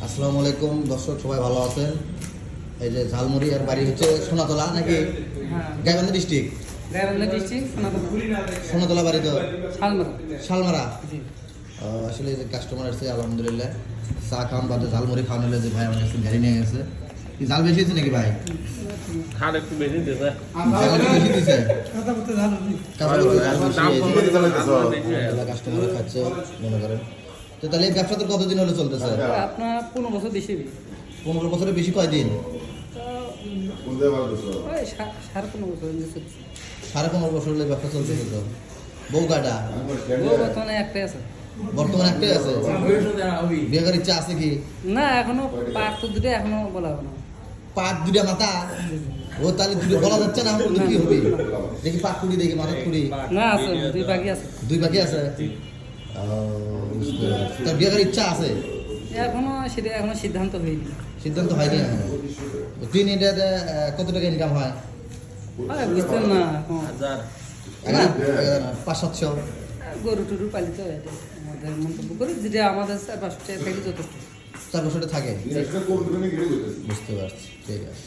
আসসালামু আলাইকুম দর্শক, সবাই ভালো আছেন? এই যে ঝালমুড়ি আর বাড়ি হচ্ছে সোনাতলা নাকি? গাইবান্ধা ডিস্ট্রিক্ট। গাইবান্ধা ডিস্ট্রিক্ট সোনাতলা বাড়ি তো শালমারা। শালমারা। জি। আসলে যে কাস্টমার আসছে আলহামদুলিল্লাহ, চা খাওয়ান বাদে ঝালমুড়ি খাওয়ানো হলে যে ভাই আমার কাছে গাড়ি নিয়ে গেছে। কি ঝাল বেশি হয়েছে নাকি ভাই? খাল একটু বেশি দিছে। ঝাল একটু বেশি দিছে। কাস্টমার খাচ্ছে মনে করেন। তো তাহলে এই ব্যবসা তো কতদিন হলে চলতেছে? আপনার 15 বছর বেশি 15 বছরের বেশি। কয়দিন? ওই 15.5 বছর চলছে। 15.5 বছর হলে ব্যবসা চলতেছে। তো বউ কাটা বর্তমানে একটাই আছে। বর্তমানে একটাই আছে। বিয়ে করার ইচ্ছা আছে কি? না, এখনো পাক তো দুটো এখনো বলা হবে না। পাক দুটা মাথা? ও তাহলে দুটো বলা যাচ্ছে না। আমরা কি হবে? দেখি পাক কুড়ি, দেখি মাথা কুড়ি। না, আছে দুই বাকি আছে। দুই বাকি আছে। তার বিয়ে করার ইচ্ছা আছে? এখনো সিদ্ধান্ত হয়নি। সিদ্ধান্ত হয়নি এখনো। তিন ইন্ডিয়াতে কত টাকা ইনকাম হয়? বুঝতেন না এখন 500-700। গরু টরু পালিত এটা আমাদের মন্তব্য করি, যেটা আমাদের 4-500 টাকা থেকে যথেষ্ট। 4 বছরে থাকে। বুঝতে পারছি, ঠিক আছে।